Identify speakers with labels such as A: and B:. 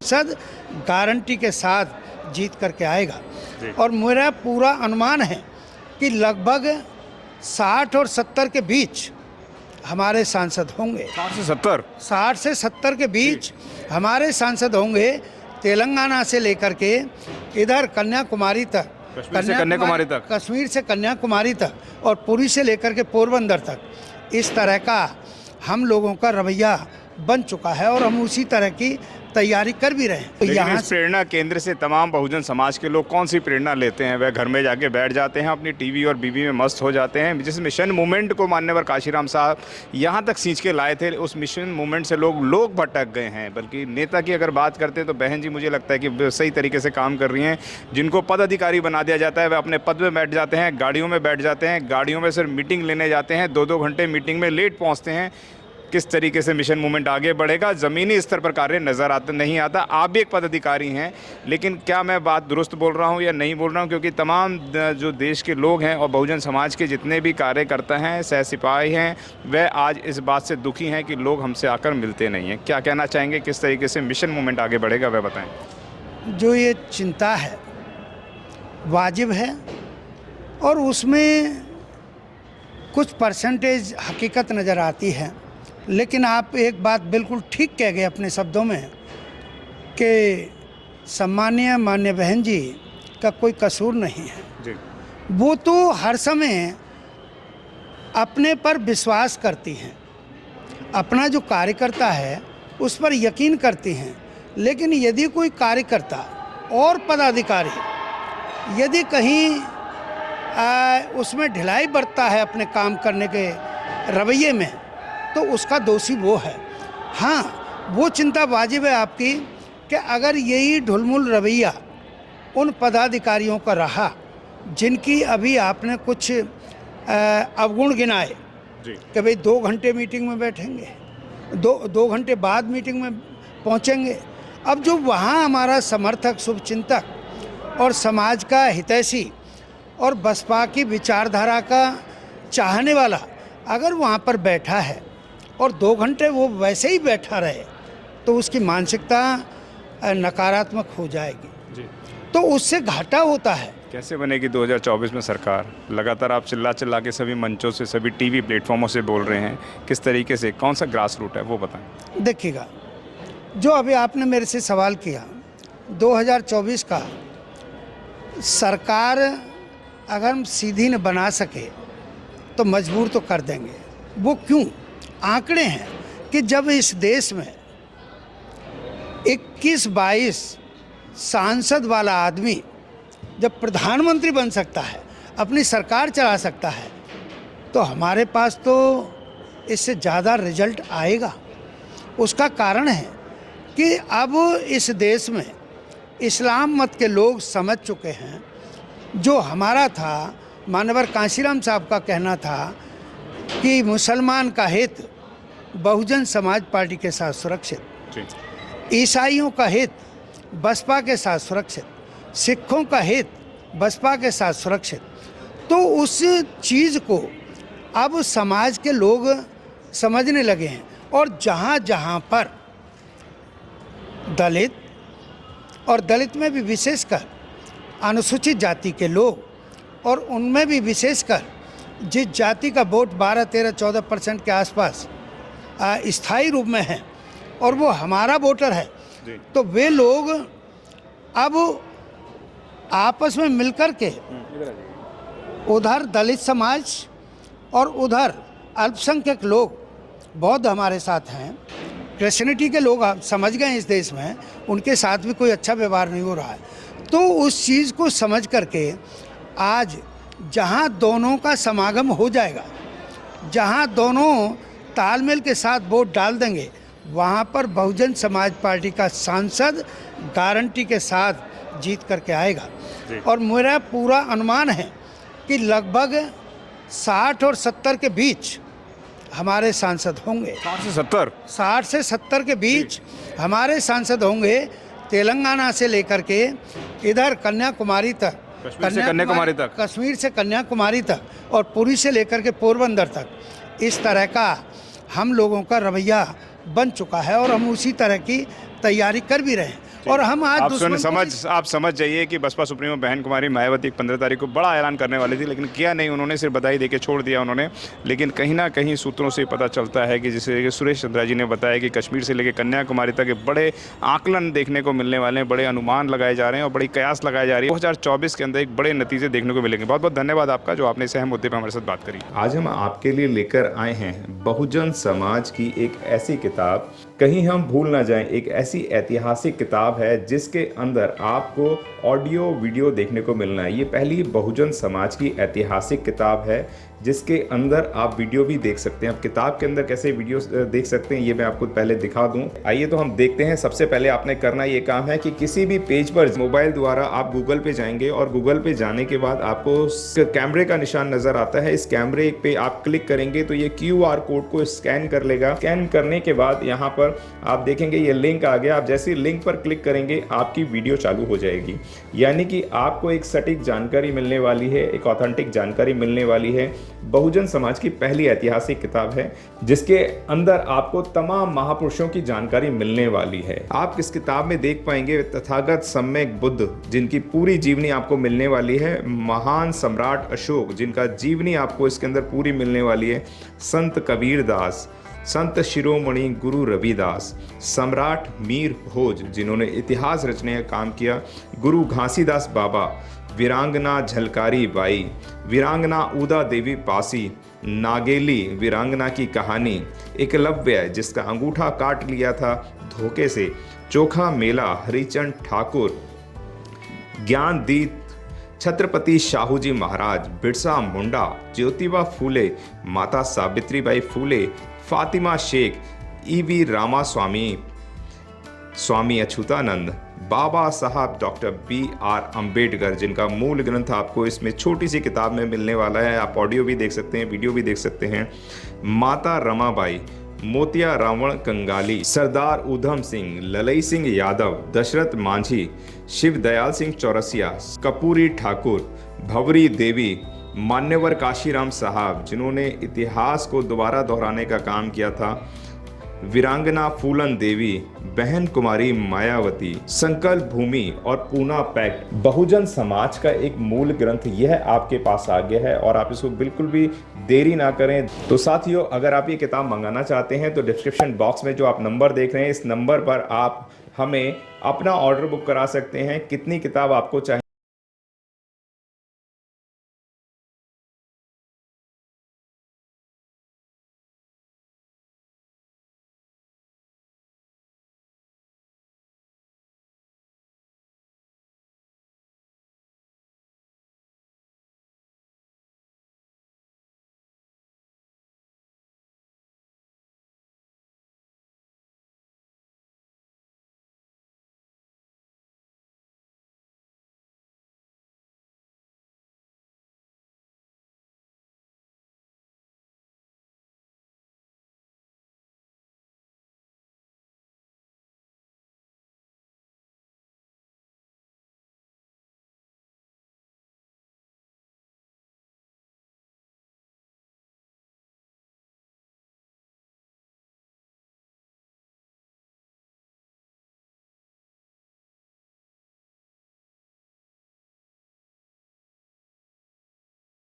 A: सद गारंटी के साथ जीत करके आएगा। और मेरा पूरा अनुमान है कि लगभग 60 और 70 के बीच हमारे सांसद होंगे। 60 से 70 के बीच हमारे सांसद होंगे। तेलंगाना से लेकर के इधर कन्याकुमारी तक, कश्मीर से कन्याकुमारी तक और पुरी से लेकर के पोरबंदर तक, इस तरह का हम लोगों का रवैया बन चुका है और हम उसी तरह की तैयारी कर भी रहे हैं।
B: तो यहाँ इस प्रेरणा केंद्र से तमाम बहुजन समाज के लोग कौन सी प्रेरणा लेते हैं? वह घर में जाके बैठ जाते हैं, अपनी टीवी और बीबी में मस्त हो जाते हैं। जिस मिशन मूवमेंट को माननीय काशीराम साहब यहाँ तक खींच के लाए थे, उस मिशन मूवमेंट से लोग भटक गए हैं। बल्कि नेता की अगर बात करते हैं तो बहन जी मुझे लगता है कि सही तरीके से काम कर रही हैं। जिनको पद अधिकारी बना दिया जाता है वह अपने पद में बैठ जाते हैं, गाड़ियों में बैठ जाते हैं, गाड़ियों में सिर्फ मीटिंग लेने जाते हैं, 2-2 घंटे मीटिंग में लेट पहुँचते हैं। किस तरीके से मिशन मूवमेंट आगे बढ़ेगा, ज़मीनी स्तर पर कार्य नज़र नहीं आता। आप भी एक पदाधिकारी हैं, लेकिन क्या मैं बात दुरुस्त बोल रहा हूं या नहीं बोल रहा हूं? क्योंकि तमाम जो देश के लोग हैं और बहुजन समाज के जितने भी कार्यकर्ता हैं, सह सिपाही हैं, वह आज इस बात से दुखी हैं कि लोग हमसे आकर मिलते नहीं हैं। क्या कहना चाहेंगे, किस तरीके से मिशन मूवमेंट आगे बढ़ेगा, वह बताएँ।
A: जो ये चिंता है वाजिब है और उसमें कुछ परसेंटेज हकीकत नज़र आती है। लेकिन आप एक बात बिल्कुल ठीक कह गए अपने शब्दों में कि सम्मानीय मान्य बहन जी का कोई कसूर नहीं है जी। वो तो हर समय अपने पर विश्वास करती हैं, अपना जो कार्यकर्ता है उस पर यकीन करती हैं। लेकिन यदि कोई कार्यकर्ता और पदाधिकारी यदि कहीं उसमें ढिलाई बरतता है अपने काम करने के रवैये में, तो उसका दोषी वो है। हाँ, वो चिंता वाजिब है आपकी कि अगर यही ढुलमुल रवैया उन पदाधिकारियों का रहा जिनकी अभी आपने कुछ अवगुण गिनाए कि भाई 2 घंटे मीटिंग में बैठेंगे, 2 घंटे बाद मीटिंग में पहुंचेंगे। अब जो वहाँ हमारा समर्थक, शुभचिंतक और समाज का हितैषी और बसपा की विचारधारा का चाहने वाला अगर वहाँ पर बैठा है और 2 घंटे वो वैसे ही बैठा रहे, तो उसकी मानसिकता नकारात्मक हो जाएगी जी। तो उससे घाटा होता है।
B: कैसे बनेगी 2024 में सरकार? लगातार आप चिल्ला के सभी मंचों से, सभी टीवी प्लेटफॉर्मों से बोल रहे हैं, किस तरीके से, कौन सा ग्रास रूट है वो बताएं।
A: देखिएगा, जो अभी आपने मेरे से सवाल किया, 2024 का सरकार अगर हम सीधी न बना सके तो मजबूर तो कर देंगे। वो क्यों? आंकड़े हैं कि जब इस देश में 21-22 सांसद वाला आदमी जब प्रधानमंत्री बन सकता है, अपनी सरकार चला सकता है, तो हमारे पास तो इससे ज़्यादा रिजल्ट आएगा। उसका कारण है कि अब इस देश में इस्लाम मत के लोग समझ चुके हैं। जो हमारा था, माननीय काशीराम साहब का कहना था कि मुसलमान का हित बहुजन समाज पार्टी के साथ सुरक्षित, ईसाइयों का हित बसपा के साथ सुरक्षित, सिखों का हित बसपा के साथ सुरक्षित। तो उस चीज़ को अब समाज के लोग समझने लगे हैं। और जहाँ जहाँ पर दलित और दलित में भी विशेषकर अनुसूचित जाति के लोग और उनमें भी विशेषकर जिस जाति का वोट 12, 13, 14% के आसपास स्थायी रूप में है और वो हमारा वोटर है, तो वे लोग अब आपस में मिलकर के उधर दलित समाज और उधर अल्पसंख्यक लोग, बौद्ध हमारे साथ हैं, क्रिश्चियनिटी के लोग समझ गए इस देश में उनके साथ भी कोई अच्छा व्यवहार नहीं हो रहा है। तो उस चीज़ को समझ करके आज जहाँ दोनों का समागम हो जाएगा, जहाँ दोनों तालमेल के साथ वोट डाल देंगे, वहाँ पर बहुजन समाज पार्टी का सांसद गारंटी के साथ जीत करके आएगा। और मेरा पूरा अनुमान है कि लगभग 60 और 70 के बीच हमारे सांसद होंगे। 60 से 70 के बीच हमारे सांसद होंगे। तेलंगाना से लेकर के इधर कन्याकुमारी तक, कश्मीर से कन्याकुमारी तक और पुरी से लेकर के पोरबंदर तक, इस तरह का हम लोगों का रवैया बन चुका है और हम उसी तरह की तैयारी कर भी रहे हैं। और हम आज दुश्मन को
B: आप समझ जाइए कि बसपा सुप्रीमो बहन कुमारी मायावती 15 तारीख को बड़ा ऐलान करने वाली थी, लेकिन किया नहीं उन्होंने, सिर्फ बधाई देके छोड़ दिया उन्होंने। लेकिन कहीं ना कहीं सूत्रों से पता चलता है कि जैसे कि सुरेश चंद्रा जी ने बताया कि कश्मीर से लेकर कन्याकुमारी तक बड़े आकलन देखने को मिलने वाले हैं, बड़े अनुमान लगाए जा रहे हैं और बड़ी कयास लगाई जा रही है। 2024 के अंदर एक बड़े नतीजे देखने को मिलेंगे। बहुत बहुत धन्यवाद आपका जो आपने इस अहम मुद्दे पर हमारे साथ बात करी। आज हम आपके लिए लेकर आए हैं बहुजन समाज की एक ऐसी किताब, कहीं हम भूल ना जाएं, एक ऐसी ऐतिहासिक किताब है जिसके अंदर आपको ऑडियो वीडियो देखने को मिलना है। ये पहली बहुजन समाज की ऐतिहासिक किताब है जिसके अंदर आप वीडियो भी देख सकते हैं। आप किताब के अंदर कैसे वीडियो देख सकते हैं ये मैं आपको पहले दिखा दूं। आइए तो हम देखते हैं। सबसे पहले आपने करना ये काम है कि किसी भी पेज पर मोबाइल द्वारा आप गूगल पे जाएंगे और गूगल पे जाने के बाद आपको कैमरे का निशान नजर आता है। इस कैमरे पे आप क्लिक करेंगे तो ये QR कोड को स्कैन कर लेगा। स्कैन करने के बाद यहाँ पर आप देखेंगे ये लिंक आ गया। आप जैसे लिंक पर क्लिक करेंगे आपकी वीडियो चालू हो जाएगी, यानी कि आपको एक सटीक जानकारी मिलने वाली है, एक ऑथेंटिक जानकारी मिलने वाली है। बहुजन समाज की पहली ऐतिहासिक किताब है जिसके अंदर आपको तमाम महापुरुषों की जानकारी मिलने वाली है। आप इस किताब में देख पाएंगे तथागत सम्यक बुद्ध जिनकी पूरी जीवनी आपको मिलने वाली है, महान सम्राट अशोक जिनका जीवनी आपको इसके अंदर पूरी मिलने वाली है, संत कबीर दास, संत शिरोमणि गुरु रविदास, सम्राट मीर भोज जिन्होंने इतिहास रचने का काम किया, गुरु घासीदास बाबा, वीरांगना झलकारी बाई, वीरांगना उदा देवी पासी, नागेली वीरांगना की कहानी, एकलव्य जिसका अंगूठा काट लिया था धोखे से, चोखा मेला हरिचंद ठाकुर, ज्ञानदीप छत्रपति शाहूजी महाराज, बिरसा मुंडा, ज्योतिबा फूले, माता सावित्रीबाई फूले, फातिमा शेख, EV रामास्वामी, स्वामी अच्युतानंद, बाबा साहब डॉक्टर BR अम्बेडकर जिनका मूल ग्रंथ आपको इसमें छोटी सी किताब में मिलने वाला है। आप ऑडियो भी देख सकते हैं, वीडियो भी देख सकते हैं। माता रमाबाई, मोतिया रावण कंगाली, सरदार उधम सिंह, ललई सिंह यादव, दशरथ मांझी, शिव दयाल सिंह चौरसिया, कपूरी ठाकुर, भवरी देवी, मान्यवर काशीराम साहब जिन्होंने इतिहास को दोबारा दोहराने का काम किया था, वीरांगना फूलन देवी, बहन कुमारी मायावती, संकल्प भूमि और पूना पैक्ट। बहुजन समाज का एक मूल ग्रंथ यह आपके पास आ गया है और आप इसको बिल्कुल भी देरी ना करें। तो साथियों, अगर आप ये किताब मंगाना चाहते हैं तो डिस्क्रिप्शन बॉक्स में जो आप नंबर देख रहे हैं इस नंबर पर आप हमें अपना ऑर्डर बुक करा सकते हैं। कितनी किताब आपको चाहिए